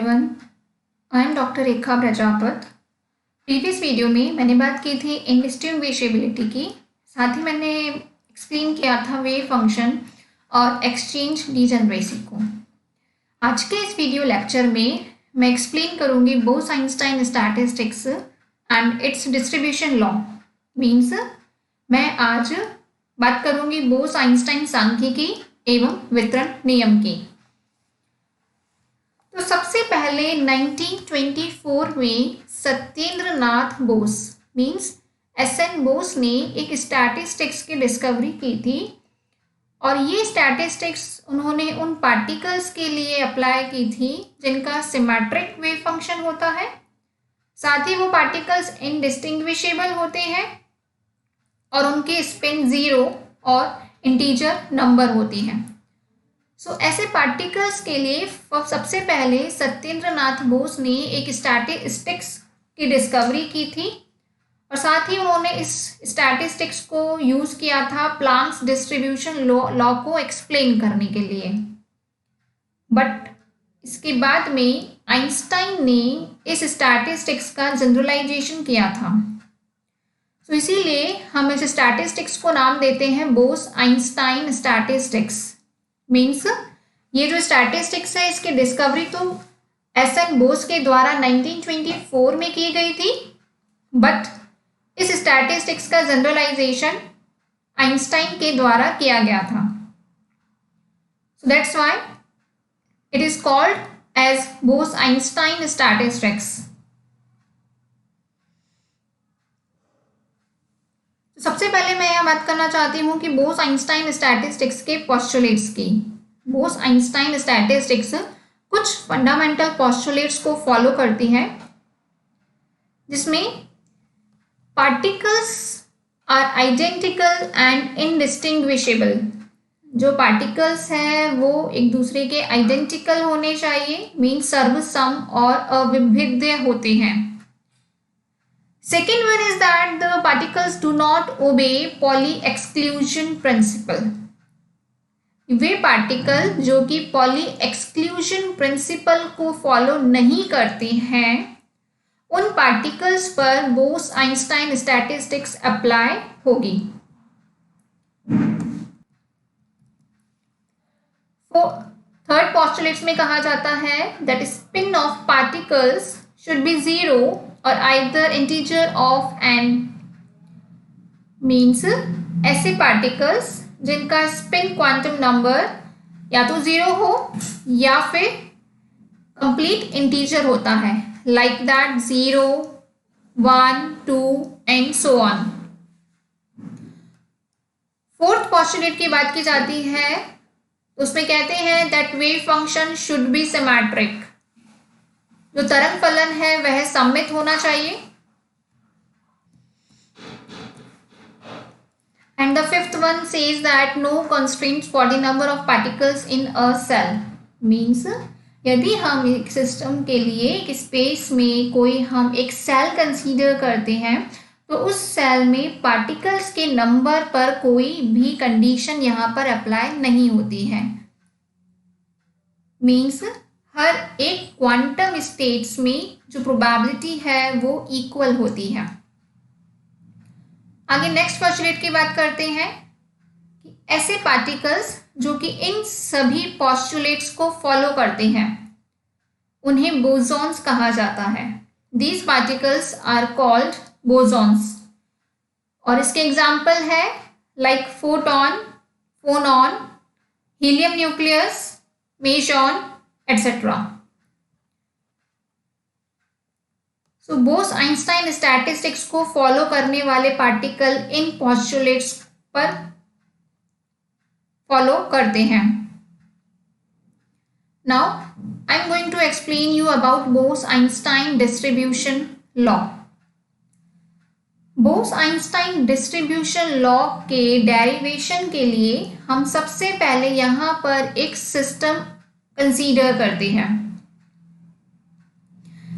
Everyone, I am doctor Rekha Prajapat. Previous video में मैंने बात की थी इंडिस्टिंग्विशेबिलिटी की, साथ ही मैंने एक्सप्लेन किया था वेव फंक्शन और एक्सचेंज डीजेनरेसी को। आज के इस वीडियो लेक्चर में मैं एक्सप्लेन करूँगी Bose Einstein statistics and it's distribution law. Means मैं आज बात करूँगी बोस-आइंस्टाइन सांख्यिकी एवं वितरण नियम की। तो सबसे पहले 1924 में सत्येंद्र नाथ बोस मीन्स SN बोस ने एक स्टैटिस्टिक्स की डिस्कवरी की थी और ये स्टैटिस्टिक्स उन्होंने उन पार्टिकल्स के लिए अप्लाई की थी जिनका सिमेट्रिक वेव फंक्शन होता है, साथ ही वो पार्टिकल्स इनडिस्टिंग्विशेबल होते हैं और उनकी स्पिन 0 और इंटीजर नंबर होती हैं। ऐसे पार्टिकल्स के लिए सबसे पहले सत्येंद्र नाथ बोस ने एक स्टैटिस्टिक्स की डिस्कवरी की थी और साथ ही उन्होंने इस स्टैटिस्टिक्स को यूज़ किया था प्लांक्स डिस्ट्रीब्यूशन लॉ को एक्सप्लेन करने के लिए। बट इसके बाद में आइंस्टाइन ने इस स्टैटिस्टिक्स का जनरलाइजेशन किया था। इसीलिए हम इस स्टैटिस्टिक्स को नाम देते हैं बोस-आइंस्टाइन स्टैटिस्टिक्स। मीन्स ये जो स्टैटिस्टिक्स है इसकी डिस्कवरी तो SN बोस के द्वारा 1924 में की गई थी, बट इस स्टैटिस्टिक्स का जनरलाइजेशन आइंस्टाइन के द्वारा किया गया था। So that's why it is called as Bose Einstein statistics. सबसे पहले मैं यह बात करना चाहती हूँ कि बोस-आइंस्टाइन स्टैटिस्टिक्स के पोस्टुलेट्स की। बोस-आइंस्टाइन स्टैटिस्टिक्स कुछ फंडामेंटल पोस्टुलेट्स को फॉलो करती है, जिसमें particles are identical and indistinguishable. जो पार्टिकल्स हैं वो एक दूसरे के आइडेंटिकल होने चाहिए, मीन्स सर्वसम और अविभिन्न होते हैं। Second one is that the particles do not obey Pauli exclusion principle. Way particle जो कि पॉली एक्सक्लूजन प्रिंसिपल को फॉलो नहीं करते हैं, उन पार्टिकल्स पर बोस-आइंस्टाइन स्टैटिस्टिक्स अप्लाई होगी। थर्ड पोस्टुलेट्स में कहा जाता है that spin off particles should be 0 और either integer of n। Means ऐसे पार्टिकल्स जिनका स्पिन क्वांटम नंबर या तो 0 हो या फिर कंप्लीट इंटीजर होता है, like that 0, 1, 2 and so on. Fourth postulate की बात की जाती है, उसमें कहते हैं that wave function should be symmetric. जो तरंग फलन है वह सममित होना चाहिए। And the fifth one says that no constraints for the number of particles in a cell. Means यदि हम एक सिस्टम के लिए एक स्पेस में कोई हम एक सेल कंसीडर करते हैं तो उस सेल में पार्टिकल्स के नंबर पर कोई भी कंडीशन यहाँ पर अप्लाई नहीं होती है। मीन्स हर एक क्वांटम स्टेट्स में जो प्रोबेबिलिटी है वो इक्वल होती है। आगे नेक्स्ट पोस्टुलेट की बात करते हैं कि ऐसे पार्टिकल्स जो कि इन सभी पोस्टुलेट्स को फॉलो करते हैं उन्हें बोसॉन्स कहा जाता है। These particles are called bosons और इसके एग्जाम्पल है like photon, phonon, helium nucleus, meson etc. So Bose Einstein statistics को फॉलो करने वाले पार्टिकल इन पोस्टुलेट्स पर फॉलो करते हैं। Now I am going to explain you about Bose Einstein distribution law. Bose Einstein distribution law के डेरिवेशन के लिए हम सबसे पहले यहाँ पर एक सिस्टम कंसीडर करते हैं,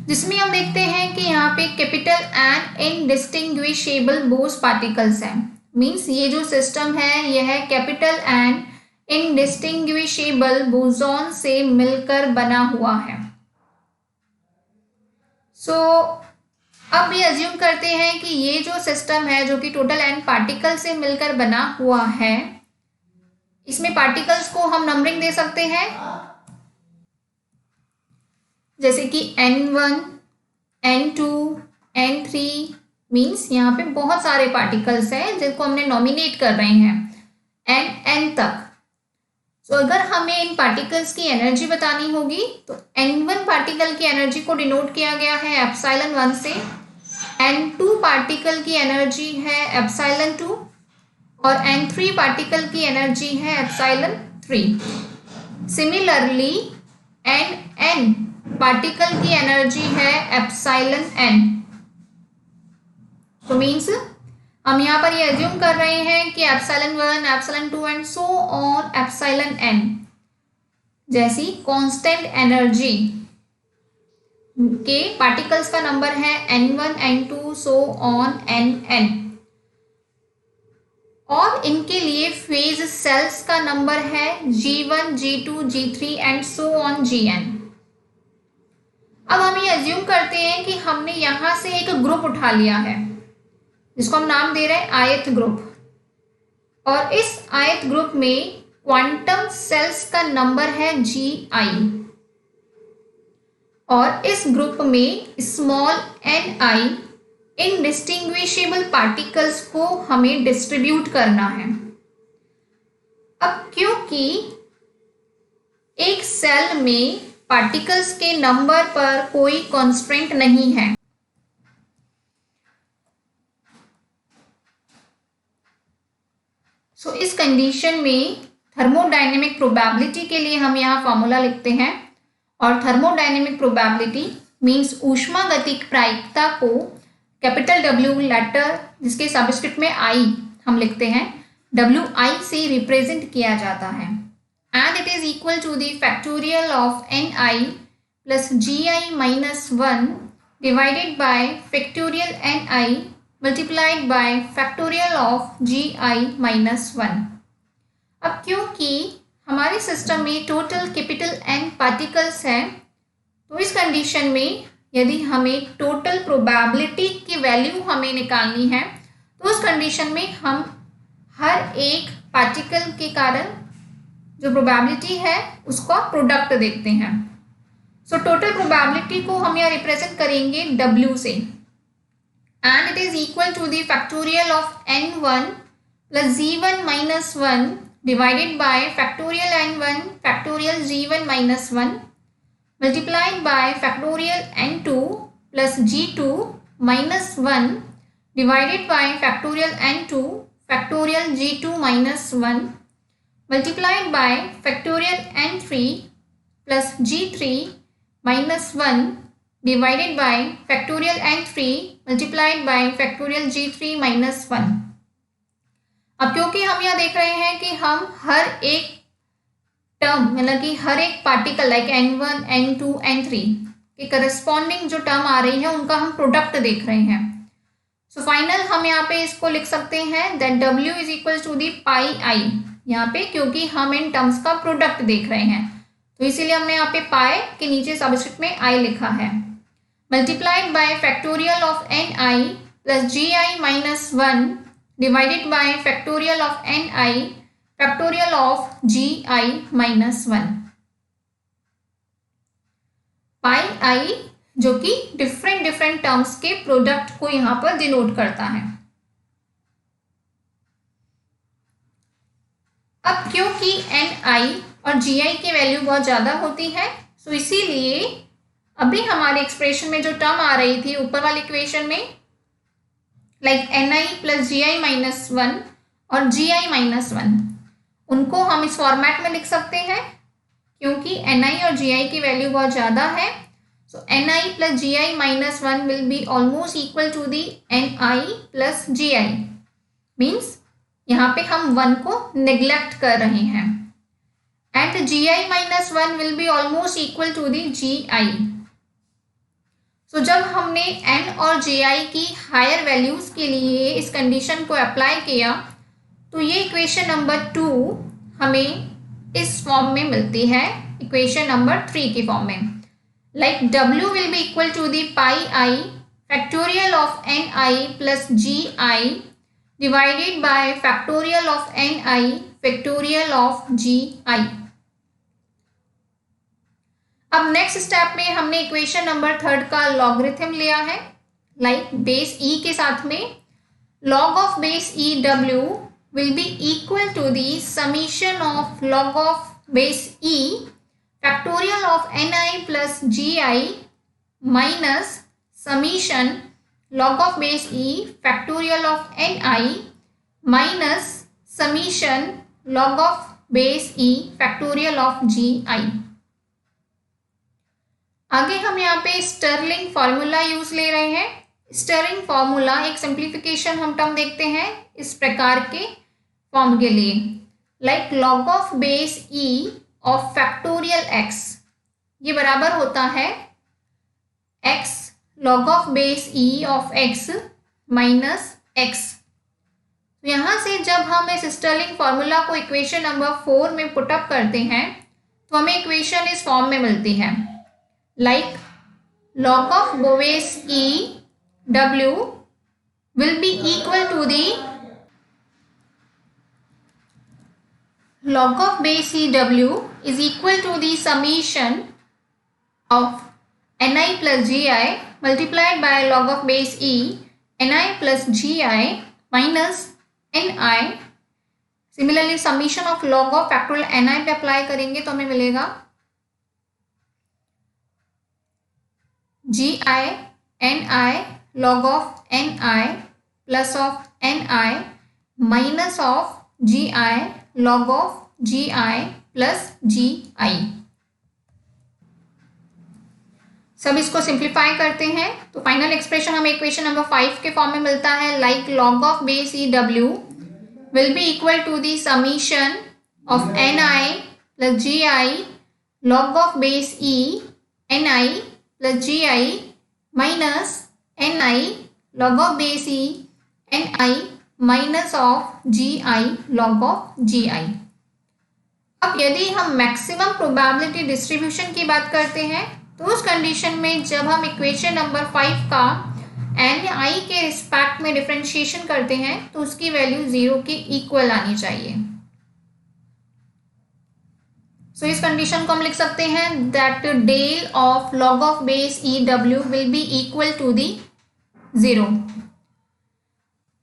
जिसमें हम देखते हैं कि यहाँ पे capital N indistinguishable Bose particles हैं। मीन्स ये जो सिस्टम है यह कैपिटल एन इनडिस्टिंग्विशेबल बोसॉन से मिलकर बना हुआ है। सो अब ये अज्यूम करते हैं कि ये जो सिस्टम है जो कि टोटल n पार्टिकल से मिलकर बना हुआ है, इसमें पार्टिकल्स को हम नंबरिंग दे सकते हैं, जैसे कि n1, n2, n3 मीन्स यहाँ पे बहुत सारे पार्टिकल्स हैं जिनको हमने नॉमिनेट कर रहे हैं n तक। तो अगर हमें इन पार्टिकल्स की एनर्जी बतानी होगी तो n1 पार्टिकल की एनर्जी को डिनोट किया गया है एप्सिलॉन 1 से, n2 पार्टिकल की एनर्जी है एप्सिलॉन 2 और n3 पार्टिकल की एनर्जी है एप्सिलॉन 3। सिमिलरली n पार्टिकल की एनर्जी है एप्सिलॉन n। तो मीन्स हम यहाँ पर ये अज्यूम कर रहे हैं कि epsilon 1, epsilon 2 and so on epsilon n जैसी कांस्टेंट एनर्जी के पार्टिकल्स का नंबर है n1, n2 so on nn, और इनके लिए फेज सेल्स का नंबर है g1, g2, g3 and so on gn। अब हम ये अज्यूम करते हैं कि हमने यहां से एक ग्रुप उठा लिया है जिसको हम नाम दे रहे हैं आयत ग्रुप, और इस आयत ग्रुप में क्वांटम सेल्स का नंबर है gi, और इस ग्रुप में स्मॉल ni इनडिस्टिंग्विशेबल पार्टिकल्स को हमें डिस्ट्रीब्यूट करना है। अब क्योंकि एक सेल में पार्टिकल्स के नंबर पर कोई कॉन्स्ट्रेंट नहीं है, सो इस कंडीशन में थर्मोडायनेमिक प्रोबेबिलिटी के लिए हम यहाँ फॉर्मूला लिखते हैं, और थर्मोडायनेमिक प्रोबेबिलिटी मीन्स ऊष्मागतिक प्रायिकता को कैपिटल W लेटर जिसके सबस्क्रिप्ट में I हम लिखते हैं WI से रिप्रेजेंट किया जाता है, and it is equal to the factorial of Ni plus Gi minus 1 divided by factorial Ni multiplied by factorial of Gi minus 1। अब क्योंकि हमारे सिस्टम में टोटल कैपिटल N पार्टिकल्स हैं, तो इस कंडीशन में यदि हमें टोटल प्रोबेबिलिटी की वैल्यू हमें निकालनी है तो उस कंडीशन में हम हर एक पार्टिकल के कारण जो प्रोबेबिलिटी है उसका प्रोडक्ट देखते हैं। सो टोटल प्रोबेबिलिटी को हम यहाँ रिप्रेजेंट करेंगे W से, and it is equal to the factorial of n1 plus g1 minus 1 divided by factorial n1 factorial g1 minus 1 multiplied by factorial n2 plus g2 minus 1 divided by factorial n2 factorial g2 minus 1 multiplied by factorial n3 plus g3 minus 1 divided by factorial n3 multiplied by factorial g3 minus 1। अब क्योंकि हम यहाँ देख रहे हैं कि हम हर एक टर्म मतलब कि हर एक particle like n1, n2, n3 के करस्पॉन्डिंग जो टर्म आ रही है उनका हम प्रोडक्ट देख रहे हैं। सो फाइनल हम यहाँ पे इसको लिख सकते हैं that W is equal to the pi I, यहाँ पे क्योंकि हम इन टर्म्स का प्रोडक्ट देख रहे हैं तो इसीलिए हमने यहाँ पे पाई के नीचे सबस्क्रिप्ट में I लिखा है, multiplied by factorial of Ni plus Gi minus 1 divided by factorial of Ni factorial of Gi minus 1। Pi I जो कि डिफरेंट टर्म्स के प्रोडक्ट को यहाँ पर डिनोट करता है। अब क्योंकि Ni और Gi की वैल्यू बहुत ज़्यादा होती है सो इसीलिए अभी हमारे एक्सप्रेशन में जो टर्म आ रही थी ऊपर वाली इक्वेशन में like Ni plus Gi minus 1 और Gi माइनस 1 उनको हम इस फॉर्मेट में लिख सकते हैं क्योंकि Ni और Gi की वैल्यू बहुत ज़्यादा है। So Ni plus Gi minus 1 will be almost equal to the Ni plus Gi, means यहाँ पे हम 1 को नेग्लेक्ट कर रहे हैं, and Gi minus 1 will be almost equal to the Gi। So जब हमने n और Gi की हायर वैल्यूज़ के लिए इस कंडीशन को अप्लाई किया तो ये इक्वेशन नंबर 2 हमें इस फॉर्म में मिलती है, इक्वेशन नंबर 3 की फॉर्म में। like w will be equal to the pi I factorial of ni plus gi divided by factorial of ni factorial of gi। अब नेक्स्ट स्टेप में हमने इक्वेशन नंबर 3 का लॉगरिथम लिया है, लाइक बेस ई के साथ में log of base e w will be equal to the summation of log of base e factorial of ni plus gi minus summation log of base e factorial of ni minus summation log of base e factorial of gi। आगे हम यहाँ पे Stirling formula use ले रहे हैं। Stirling formula एक simplification हम term देखते हैं इस प्रकार के फॉर्म के लिए, like log of base e of factorial x, ये बराबर होता है x log of base e of x minus x। तो यहाँ से जब हम इस स्टर्लिंग फॉर्मूला को इक्वेशन नंबर 4 में पुटअप करते हैं तो हमें इक्वेशन इस फॉर्म में मिलती है, like log of base e w will be equal to the log of base e w is equal to the summation of ni plus gi multiplied by log of base e ni plus gi minus ni। Similarly summation of log of factorial ni पे apply करेंगे तो हमें मिलेगा gi ni log of ni plus of ni minus of gi log of gi plus gi। सब इसको simplify करते हैं तो फाइनल एक्सप्रेशन हमें इक्वेशन नंबर 5 के फॉर्म में मिलता है, like log of base e w will be equal to the summation of ni plus gi log of base e ni plus gi minus ni log of base e ni minus of gi log of gi। अब यदि हम maximum probability distribution की बात करते हैं तो उस condition में जब हम इक्वेशन नंबर 5 का ni के रिस्पेक्ट में डिफरेंशिएशन करते हैं तो उसकी वैल्यू 0 के इक्वल आनी चाहिए। सो इस कंडीशन को हम लिख सकते हैं that del of log of base e w will be equal to the 0।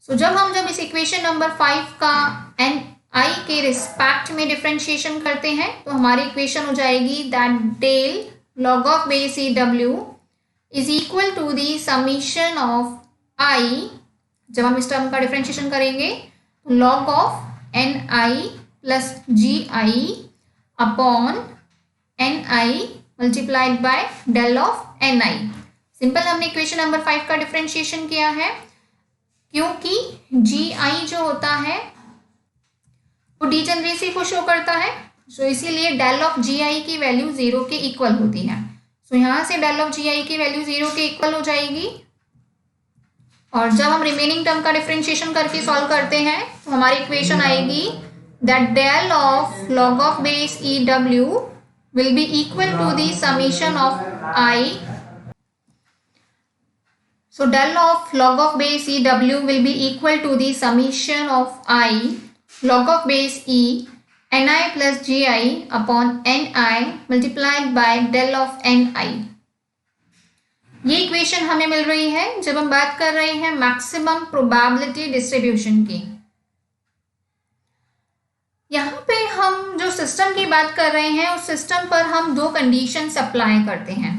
So जब इस इक्वेशन नंबर 5 का ni के रिस्पेक्ट में डिफरेंशिएशन करते हैं तो हमारी इक्वेशन हो जाएगी that del log of base e w is equal to the summation of i, जब हम इस टर्म का डिफरेंशिएशन करेंगे तो log of ni plus gi upon ni multiplied by del of ni। Simple हमने इक्वेशन नंबर 5 का differentiation किया है क्योंकि gi जो होता है वो डीजेनरेसी को शो करता है, सो इसीलिए डेल ऑफ gi की वैल्यू 0 के इक्वल होती है। सो यहाँ से डेल ऑफ gi की वैल्यू 0 के इक्वल हो जाएगी और जब हम रिमेनिंग टर्म का डिफरेंशिएशन करके सॉल्व करते हैं तो हमारी इक्वेशन आएगी that del of log of base e w will be equal to the summation of I। So del of log of base e w will be equal to the summation of I log of base e ni plus gi upon ni multiplied by del of ni। ये equation हमें मिल रही है जब हम बात कर रहे हैं मैक्सिमम प्रोबेबिलिटी डिस्ट्रीब्यूशन की। यहाँ पे हम जो सिस्टम की बात कर रहे हैं उस सिस्टम पर हम दो कंडीशंस अप्लाई करते हैं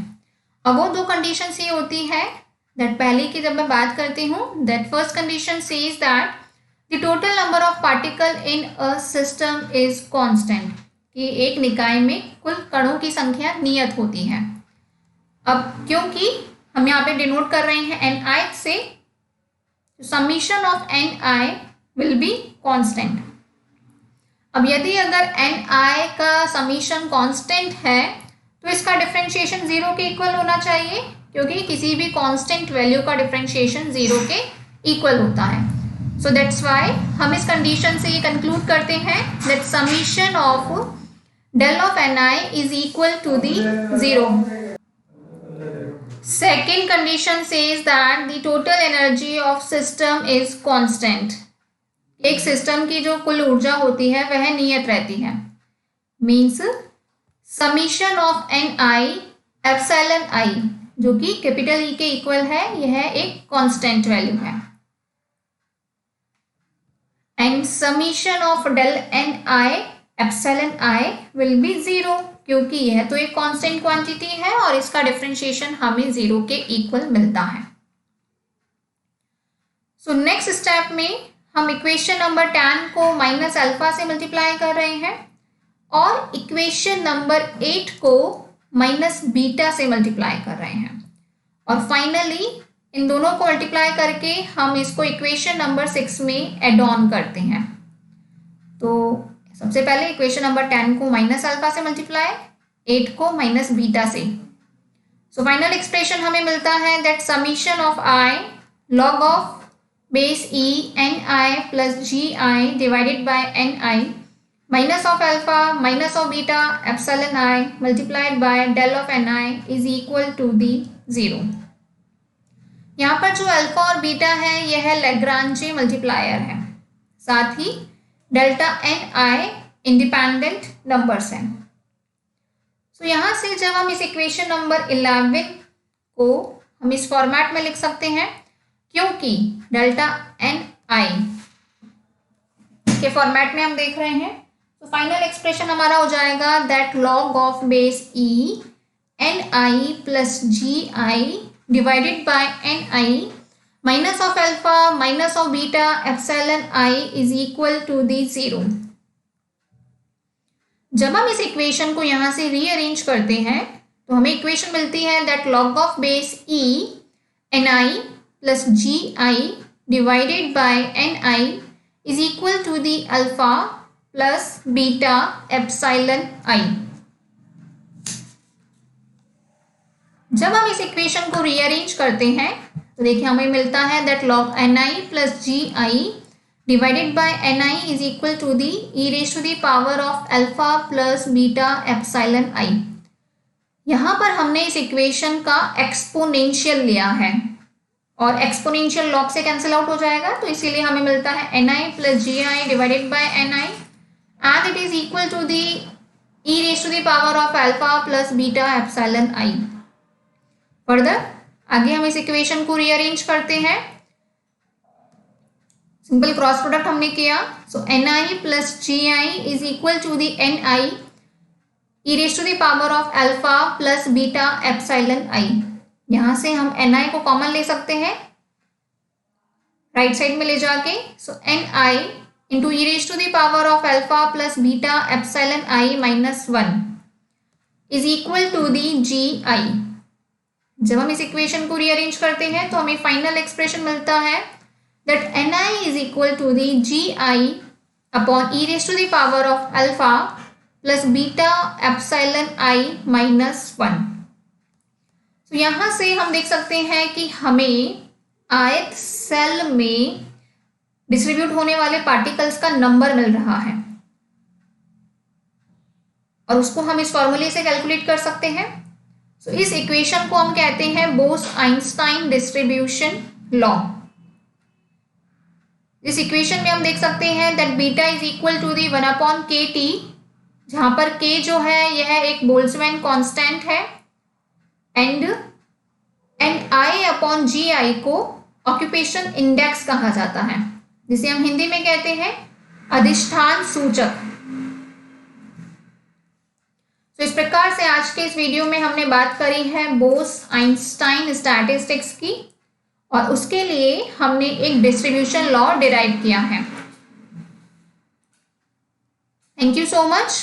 और वो दो कंडीशंस ये होती है दैट पहले की जब मैं बात करती हूँ that first condition says that the total number of particle in a system is constant, कि एक निकाय में कुल कणों की संख्या नियत होती है। अब क्योंकि हम यहाँ पे डिनोट कर रहे हैं ni से, summation of ni will be constant. अब यदि अगर ni का समीशन कांस्टेंट है तो इसका डिफरेंशिएशन 0 के इक्वल होना चाहिए, क्योंकि किसी भी कांस्टेंट वैल्यू का डिफरेंशिएशन 0 के इक्वल होता है। सो दैट्स व्हाई हम इस कंडीशन से ये कंक्लूड करते हैं that summation of del of ni is equal to the 0। Second condition says that the total energy of system is constant. एक सिस्टम की जो कुल ऊर्जा होती है वह नियत रहती है. Means summation of N I epsilon I, जो कि कैपिटल ई के इक्वल है, यह एक कांस्टेंट वैल्यू है. And summation of del N I epsilon I will be zero, क्योंकि यह तो एक कांस्टेंट क्वांटिटी है और इसका डिफरेंशिएशन हमें जीरो के इक्वल मिलता है. सो नेक्स्ट स्टेप में हम इक्वेशन नंबर 10 को माइनस अल्फा से मल्टीप्लाई कर रहे हैं और इक्वेशन नंबर 8 को माइनस बीटा से मल्टीप्लाई कर रहे हैं. और फाइनली इन दोनों को मल्टीप्लाई करके हम इसको इक्वेशन नंबर 6 में एड ऑन करते हैं. तो सबसे पहले इक्वेशन नंबर 10 को माइनस अल्फा से मल्टीप्लाई, 8 को माइनस बीटा से. सो फाइनल एक्सप्रेशन हमें मिलता है that summation of i log of base E N I plus ji I divided by N i minus of alpha minus of beta epsilon i multiplied by del of N I is equal to the zero. यहाँ पर जो alpha और beta है यह लैग्रांजे multiplier है, साथ ही delta N आई independent numbers हैं. सो यहाँ से जब हम इस इक्वेशन नंबर 11 को हम इस फॉर्मेट में लिख सकते हैं, क्योंकि डेल्टा एन आई के फॉर्मेट में हम देख रहे हैं. तो फाइनल एक्सप्रेशन हमारा हो जाएगा that log of base E N I plus ji I divided by N i minus of alpha minus of beta epsilon i is equal to the zero. जब हम इस इक्वेशन को यहां से रीअरेंज करते हैं तो हमें इक्वेशन मिलती है that log of base E N I plus ji I divided by N I is equal to the alpha plus beta epsilon I. जब हम इस इक्वेशन को रीअरेंज करते हैं तो देखिए हमें मिलता है that log N I plus ji I divided by N I is equal to the E raise to the power of alpha plus beta epsilon I. यहाँ पर हमने इस इक्वेशन का एक्सपोनेंशियल लिया है और एक्सपोनेंशियल लॉग से कैंसिल आउट हो जाएगा, तो इसीलिए हमें मिलता है n I plus ji I divided by N i and it is equal to the E raise to the power of alpha plus beta epsilon i. Further आगे हम इस इक्वेशन को रीअरेंज करते हैं. सिंपल क्रॉस प्रोडक्ट हमने किया. So N I plus ji I is equal to the N I E raise to the power of alpha plus beta epsilon I. यहां से हम एन आई को कॉमन ले सकते हैं राइट साइड में ले जाके. So N I into E raise to the power of alpha plus beta epsilon I minus 1 is equal to the ji I. जब हम इस इक्वेशन को रीअरेंज करते हैं तो हमें फाइनल एक्सप्रेशन मिलता है that n I is equal to the ji i upon e raise to the power of alpha plus beta epsilon I minus 1. तो यहाँ से हम देख सकते हैं कि हमें आयत सेल में डिस्ट्रीब्यूट होने वाले पार्टिकल्स का नंबर मिल रहा है और उसको हम इस फॉर्मूले से कैलकुलेट कर सकते हैं. तो इस इक्वेशन को हम कहते हैं बोस-आइंस्टाइन डिस्ट्रीब्यूशन लॉ. इस इक्वेशन में हम देख सकते हैं that beta is equal to the 1 upon K T, जहां पर के जो है यह एक बोल्ट्जमैन कांस्टेंट है and i upon g i को ऑक्यूपेशन इंडेक्स कहा जाता है, जिसे हम हिंदी में कहते हैं अधिष्ठान सूचक. तो इस प्रकार से आज के इस वीडियो में हमने बात करी है बोस-आइंस्टाइन स्टैटिस्टिक्स की और उसके लिए हमने एक डिस्ट्रीब्यूशन लॉ डिराइव किया है. Thank you so much.